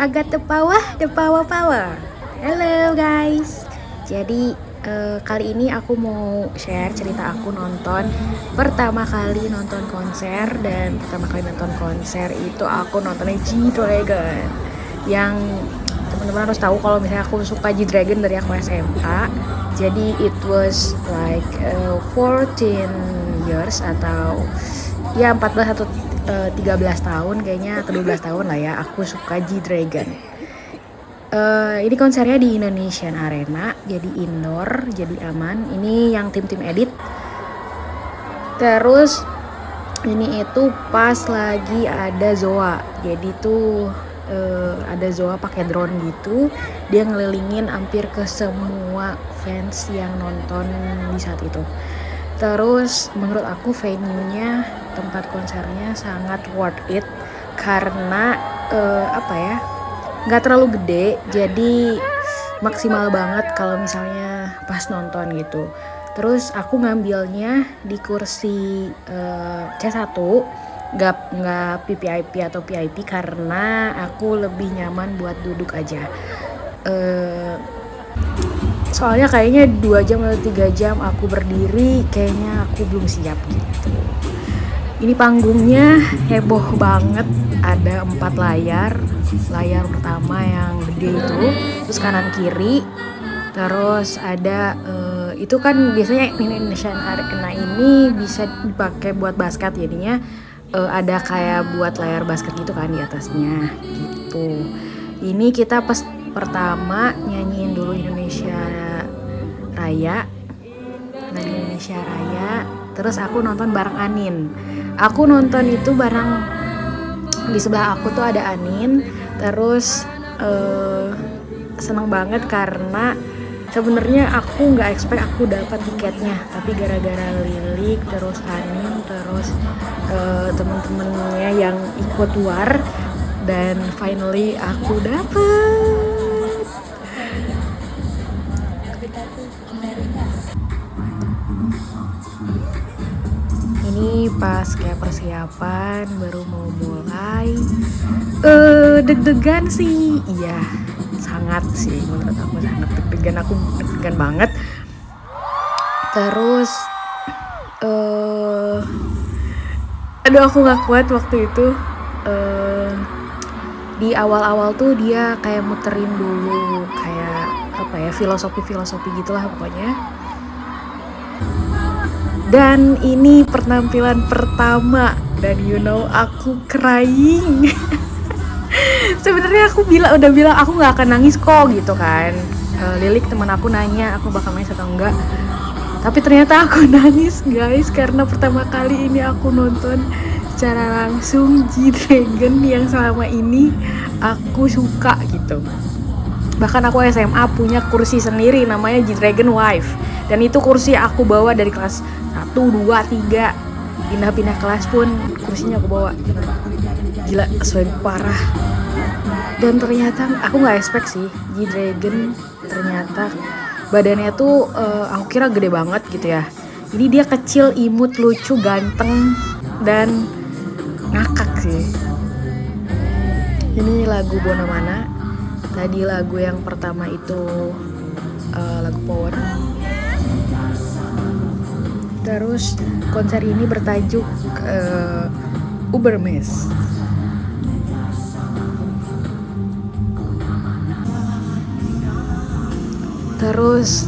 I got the power, the power, power. Halo guys. Jadi kali ini aku mau share cerita aku pertama kali nonton konser. Dan pertama kali nonton konser itu aku nontonnya G-Dragon. Yang teman-teman harus tahu kalau misalnya aku suka G-Dragon dari aku SMA. Jadi it was like 14 years atau ya 14 atau 13 tahun kayaknya, atau 12 tahun lah ya, aku suka G-Dragon. Ini konsernya di Indonesian Arena, jadi indoor, jadi aman. Ini yang tim-tim edit. Terus ini itu pas lagi ada Zoa, jadi tuh ada Zoa pakai drone gitu, dia ngelilingin hampir ke semua fans yang nonton di saat itu. Terus menurut aku venue-nya, tempat konsernya sangat worth it karena nggak terlalu gede, jadi maksimal banget kalau misalnya pas nonton gitu. Terus aku ngambilnya di kursi C1, nggak PPIP atau PIP karena aku lebih nyaman buat duduk aja. Soalnya kayaknya 2 jam atau 3 jam aku berdiri, kayaknya aku belum siap gitu. Ini panggungnya heboh banget, ada 4 layar. Layar pertama yang gede itu, terus kanan kiri. Terus ada itu kan biasanya Indonesian Arena ini bisa dipakai buat basket, jadinya ada kayak buat layar basket gitu kan di atasnya gitu. Ini kita pas pertama nyanyiin dulu Indonesia Raya. Nah, Indonesia Raya, terus aku nonton bareng Anin. Aku nonton itu bareng, di sebelah aku tuh ada Anin. Terus seneng banget karena sebenarnya aku nggak expect aku dapat tiketnya, tapi gara-gara Lilik, terus Anin, terus temen-temennya yang ikut war, dan finally aku dapet. Ini pas kayak persiapan baru mau mulai, deg-degan sih, iya sangat sih, menurut aku sangat deg-degan, aku deg-degan banget. Terus aduh aku nggak kuat waktu itu. Di awal-awal tuh dia kayak muterin dulu kayak filosofi gitulah pokoknya. Dan ini penampilan pertama, dan aku crying. Sebenarnya aku udah bilang aku nggak akan nangis kok gitu kan. Lilik teman aku nanya aku bakal nangis atau enggak, tapi ternyata aku nangis guys, karena pertama kali ini aku nonton secara langsung G-Dragon yang selama ini aku suka gitu. Bahkan aku SMA punya kursi sendiri namanya G-Dragon Wife, dan itu kursi aku bawa dari kelas 1, 2, 3, pindah-pindah kelas pun kursinya aku bawa. Gila, swag parah. Dan ternyata aku gak expect sih, G-Dragon ternyata badannya tuh aku kira gede banget gitu ya. Jadi dia kecil, imut, lucu, ganteng, dan ngakak sih. Ini lagu Bona Mana. Tadi lagu yang pertama itu lagu Power. Terus konser ini bertajuk Ubermes. Terus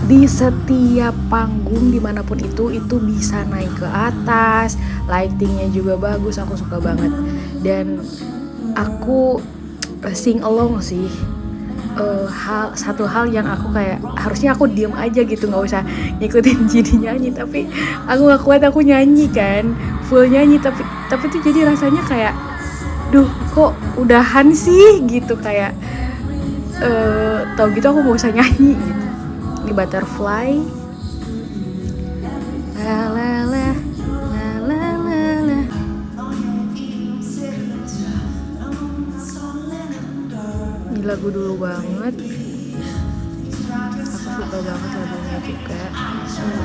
di setiap panggung dimanapun itu bisa naik ke atas, lightingnya juga bagus, aku suka banget. Dan aku sing along sih. Satu hal yang aku kayak harusnya aku diem aja gitu, nggak usah ngikutin Jadi nyanyi, tapi aku nggak kuat, aku nyanyi kan, full nyanyi, tapi tuh jadi rasanya kayak duh kok udahan sih gitu, kayak tau gitu aku nggak usah nyanyi gitu. Ini Butterfly. La la la la la la la. Ini lagu dulu banget, aku suka banget lagunya juga.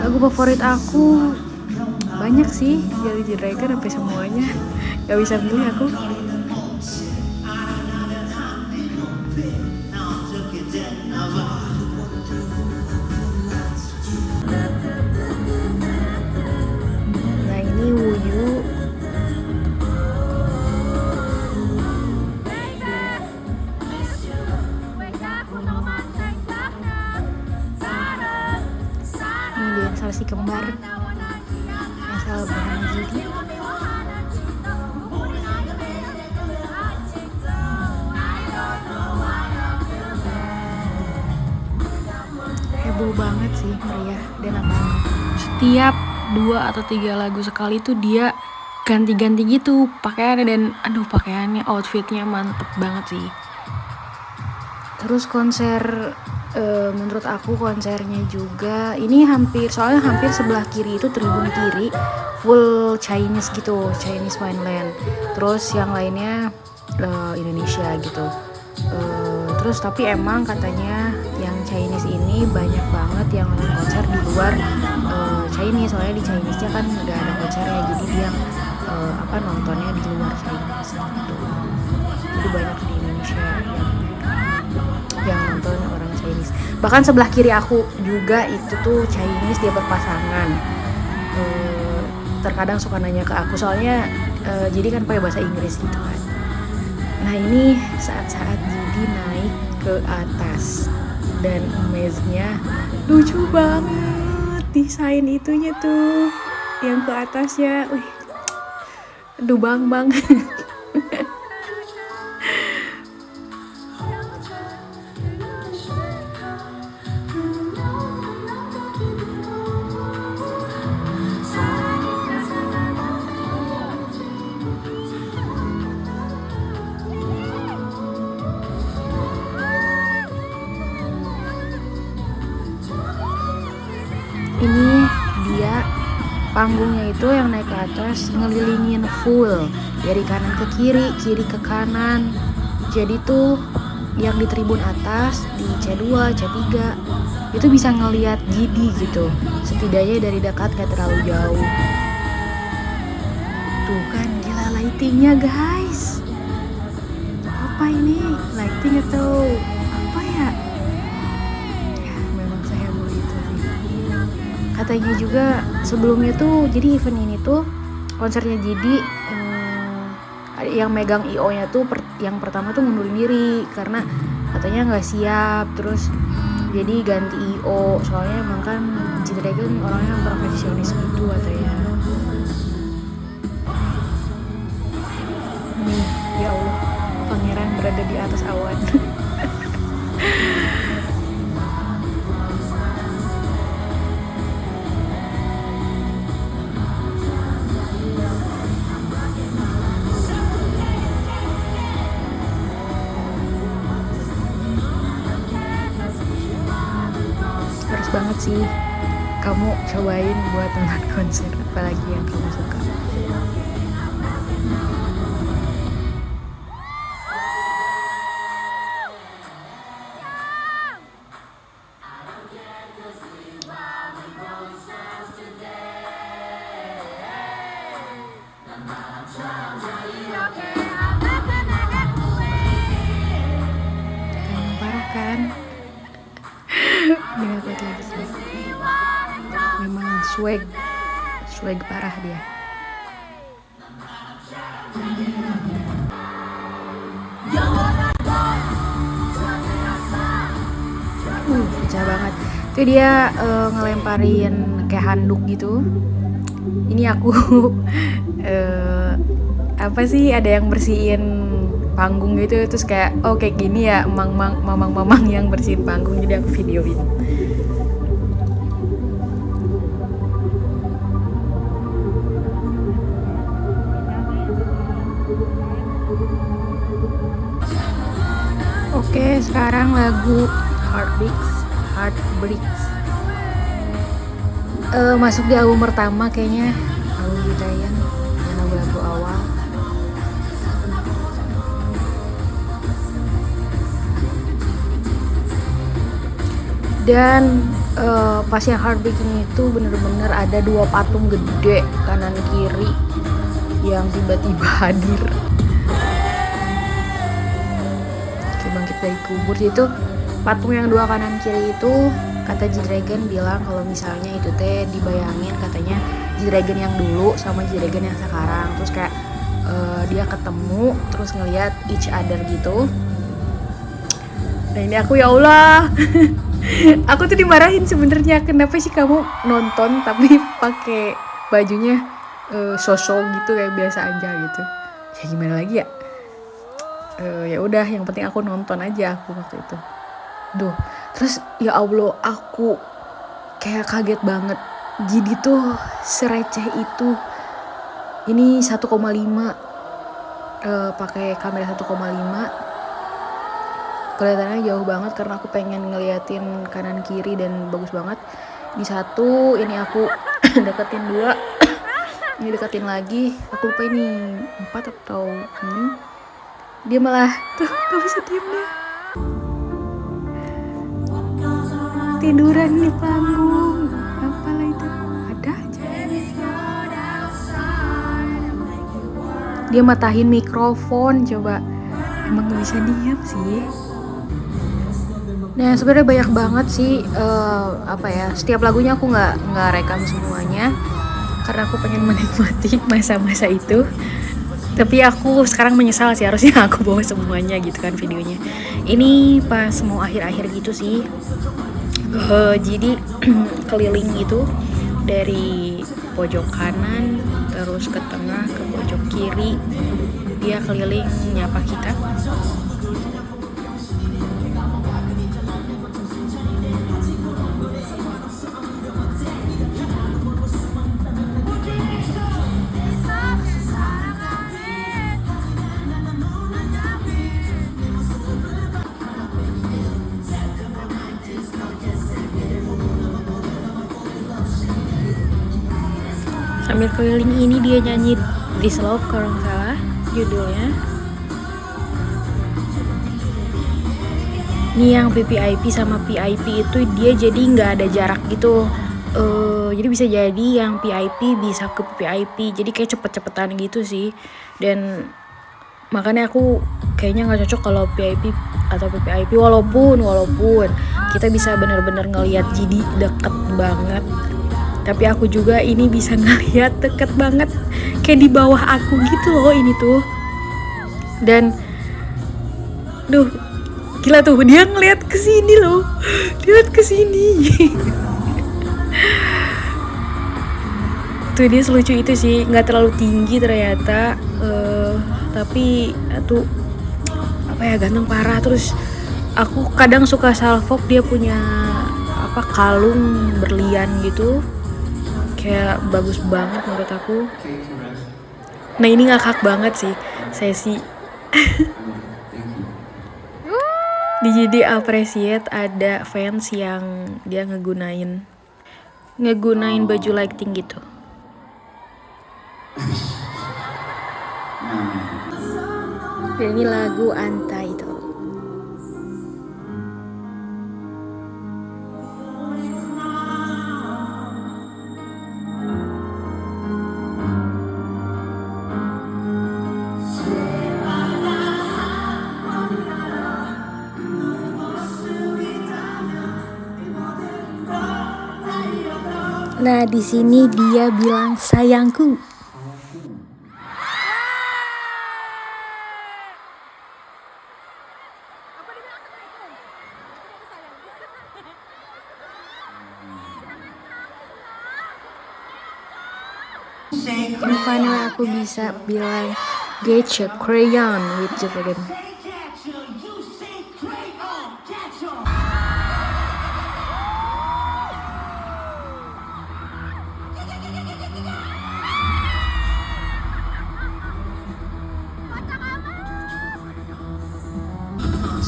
Lagu favorit aku banyak sih dari G-Dragon, sampai semuanya, gak bisa pilih aku. Nah ini Wuyu. Ini dancer si kembar yang selalu bernama Gigi. Heboh banget sih, meriah dan apa? Setiap 2 atau 3 lagu sekali tuh dia ganti-ganti gitu pakaiannya, dan aduh pakaiannya, outfitnya mantep banget sih. Terus konser, menurut aku konsernya juga ini soalnya hampir sebelah kiri itu tribun kiri full Chinese gitu, Chinese mainland. Terus yang lainnya Indonesia gitu. Terus tapi emang katanya yang Chinese ini banyak banget yang nonton konser di luar Chinese, soalnya di Chinese-nya kan nggak ada konsernya, jadi dia nontonnya di luar Chinese gitu. Jadi banyak di Indonesia yang nonton orang Chinese. Bahkan sebelah kiri aku juga itu tuh Chinese, dia berpasangan. Terkadang suka nanya ke aku soalnya jadi kan pakai bahasa Inggris gitu kan. Nah ini saat-saat jadi naik ke atas dan image-nya lucu banget, desain itunya tuh yang ke atasnya, wih, aduh bang. Ini dia panggungnya itu yang naik ke atas ngelilingin full dari kanan ke kiri, kiri ke kanan. Jadi tuh yang di tribun atas di C2, C3 itu bisa ngelihat Gidi gitu. Setidaknya dari dekat gak terlalu jauh. Tuh kan gila lightingnya guys. Apa ini? Lighting atau apa ya? Katanya juga sebelumnya tuh, jadi event ini tuh konsernya jadi yang megang IO-nya tuh yang pertama tuh ngundurin diri karena katanya nggak siap, terus jadi ganti IO, soalnya emang kan G-Dragon orangnya profesionis gitu katanya. Nih ya Allah, pangeran berada di atas awan. Banget sih kamu cobain buat nonton konser, apalagi yang kamu suka. Kayaknya parah kan? Dengan lagi sih. Memang swag parah dia. Pecah banget. Itu dia ngelemparin kayak handuk gitu. Ini aku apa sih, ada yang bersihin panggung gitu, terus kayak kayak gini ya mamang yang bersihin panggung, jadi aku videoin. Oke, sekarang lagu Heartbreaks masuk di album pertama kayaknya, album Giant, dan lagu-lagu awal. Dan pas yang Heartbreak ini tuh bener-bener ada 2 patung gede kanan kiri yang tiba-tiba hadir. Coba bangkit dari kubur. Itu patung yang dua kanan kiri itu kata G-Dragon bilang kalau misalnya itu teh dibayangin katanya G-Dragon yang dulu sama G-Dragon yang sekarang. Terus kayak dia ketemu terus ngelihat each other gitu. Nah ini aku, ya Allah. Aku tuh dimarahin sebenarnya, kenapa sih kamu nonton tapi pakai bajunya sosok gitu kayak biasa aja gitu. Ya gimana lagi ya? Ya udah, yang penting aku nonton aja aku waktu itu. Duh, terus ya Allah aku kayak kaget banget. Jadi tuh sereceh itu. Ini 1,5 pakai kamera 1,5. Kelihatannya jauh banget karena aku pengen ngeliatin kanan kiri dan bagus banget. Di satu ini aku deketin, dua ini deketin lagi, aku lupa ini 4 atau 6. Dia malah tuh gak bisa diem dia, tiduran di panggung. Apalah itu, ada aja dia matahin mikrofon. Coba, emang gak bisa diam sih. Nah sebenarnya banyak banget sih setiap lagunya aku nggak rekam semuanya karena aku pengen menikmati masa-masa itu. Tapi aku sekarang menyesal sih, harusnya aku bawa semuanya gitu kan videonya. Ini pas mau akhir-akhir gitu sih. Jadi keliling gitu dari pojok kanan terus ke tengah ke pojok kiri, dia keliling nyapa kita. Sambil keliling ini dia nyanyi This Love kalau nggak salah judulnya. Ini yang VVIP sama PIP itu dia jadi nggak ada jarak gitu. Jadi bisa jadi yang PIP bisa ke PIP, jadi kayak cepet-cepetan gitu sih. Dan makanya aku kayaknya nggak cocok kalau PIP atau PVIP, walaupun kita bisa bener-bener ngelihat jadi deket banget. Tapi aku juga ini bisa ngeliat deket banget, kayak di bawah aku gitu loh ini tuh. Dan duh, gila tuh dia ngeliat kesini loh, dia liat kesini. Tuh dia selucu itu sih, nggak terlalu tinggi ternyata, tapi tuh ganteng parah. Terus aku kadang suka salfok, dia punya kalung berlian gitu. Kayak bagus banget menurut aku. Nah ini ngakak banget sih sesi. Jadi appreciate ada fans yang dia ngegunain baju lighting gitu. Dan ini lagu Anta itu. Nah di sini dia bilang sayangku. Di final aku bisa bilang get your crayon with G-Dragon.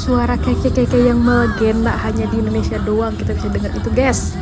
Suara keke-keke yang melegenda hanya di Indonesia doang kita bisa dengar itu, guys.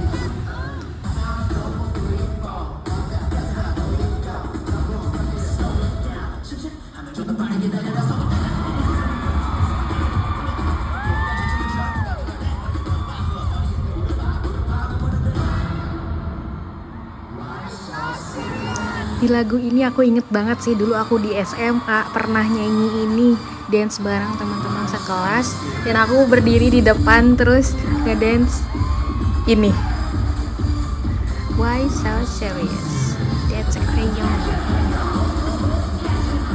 Di lagu ini aku inget banget sih, dulu aku di SMA pernah nyanyi ini, dance bareng teman-teman kelas dan aku berdiri di depan terus ngedance ini. Why so serious? That's a crayon.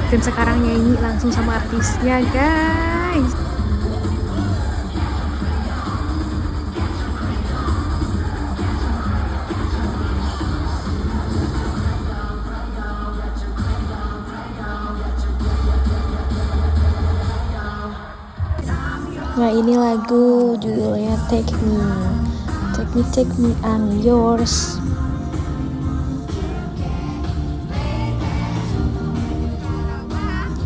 Dan sekarang nyanyi langsung sama artisnya, guys. Nah, ini lagu judulnya Take Me. Take me, take me, I'm yours.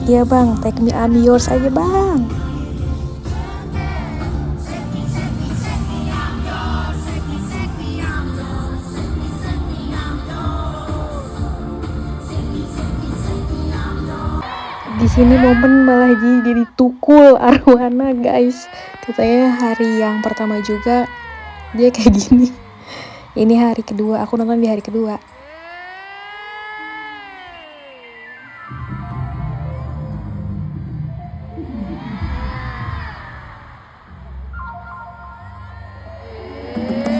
Iya bang, take me, I'm yours aja bang. Di sini momen malah jadi tukul arwana, guys. Katanya hari yang pertama juga dia kayak gini. Ini hari kedua, aku nonton di hari kedua.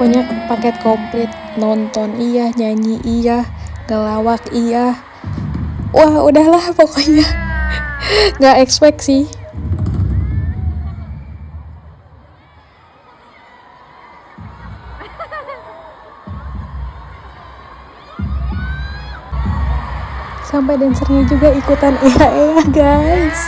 Pokoknya paket komplit, nonton iya, nyanyi iya, ngelawak iya. Wah udahlah pokoknya. Nggak expect sih. Sampai dancernya juga ikutan ea-ea, guys.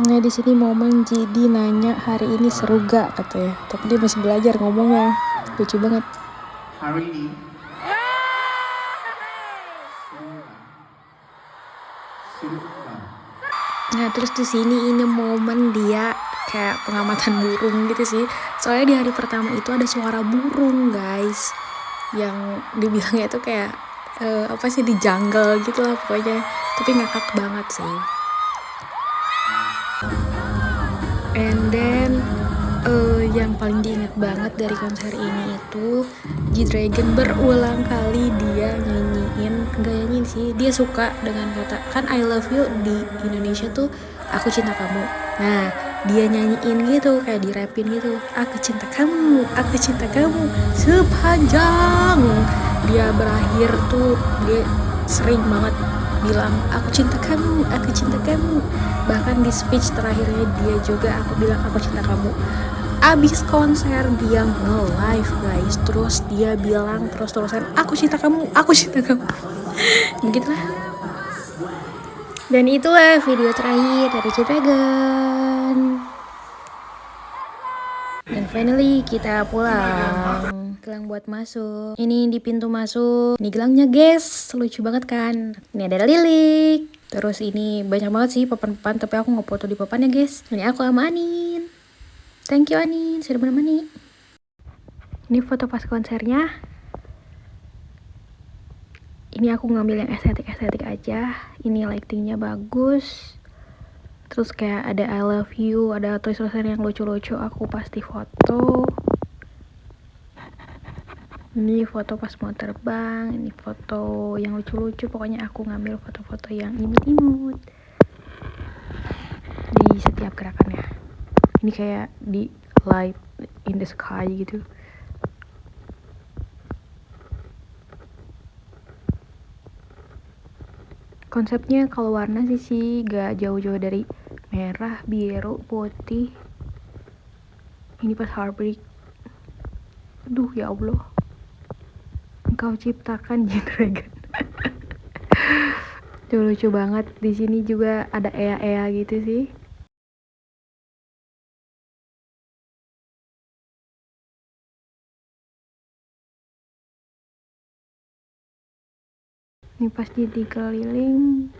Nah di sini momen jadi nanya hari ini seru gak katanya, tapi dia masih belajar ngomongnya, lucu banget. Hari ini Nah terus di sini ini momen dia kayak pengamatan burung gitu sih. Soalnya di hari pertama itu ada suara burung, guys, yang dibilangnya itu kayak apa sih, di jungle gitu lah pokoknya, tapi ngakak banget sih. And then yang paling diingat banget dari konser ini itu G-Dragon berulang kali dia nyanyiin sih, dia suka dengan kata, kan I love you di Indonesia tuh aku cinta kamu. Nah dia nyanyiin gitu, kayak di rapin gitu, aku cinta kamu sepanjang dia berakhir tuh dia sering banget bilang aku cinta kamu. Bahkan di speech terakhirnya dia juga aku bilang aku cinta kamu. Abis konser dia nge-live, guys, terus dia bilang terus-terusan aku cinta kamu begitulah. Dan itulah video terakhir dari G-Dragon. Dan finally kita pulang. Gelang buat masuk. Ini di pintu masuk. Ini gelangnya, guys, lucu banget kan. Ini ada lilik. Terus ini banyak banget sih papan-papan, tapi aku nggak foto di papannya, guys. Ini aku sama Anin. Thank you Anin, sudah menemani. Ini foto pas konsernya. Ini aku ngambil yang estetik aja. Ini lightingnya bagus. Terus kayak ada I love you, ada tulisan yang lucu-lucu, aku pasti foto. Ini foto pas mau terbang, ini foto yang lucu-lucu, pokoknya aku ngambil foto-foto yang imut-imut di setiap gerakannya. Ini kayak di light in the sky gitu. Konsepnya kalau warna sih gak jauh-jauh dari merah, biru, putih. Ini pas heartbreak. Aduh ya Allah, engkau ciptakan G-Dragon. Tuh lucu banget. Di sini juga ada ea-ea gitu sih. Ini pas keliling.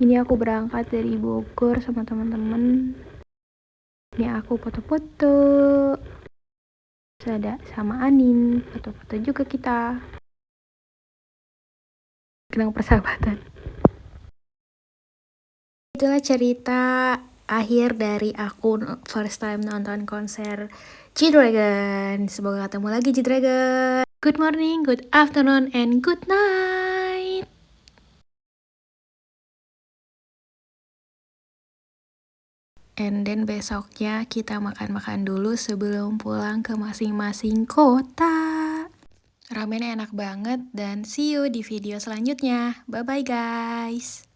Ini aku berangkat dari Bogor sama teman-teman. Ini aku foto-foto. Terus ada sama Anin, foto-foto juga kita. Kenang persahabatan. Itulah cerita akhir dari aku first time nonton konser G-Dragon. Semoga ketemu lagi G-Dragon. Good morning, good afternoon, and good night. And then besoknya kita makan-makan dulu sebelum pulang ke masing-masing kota. Ramennya enak banget dan see you di video selanjutnya. Bye-bye guys.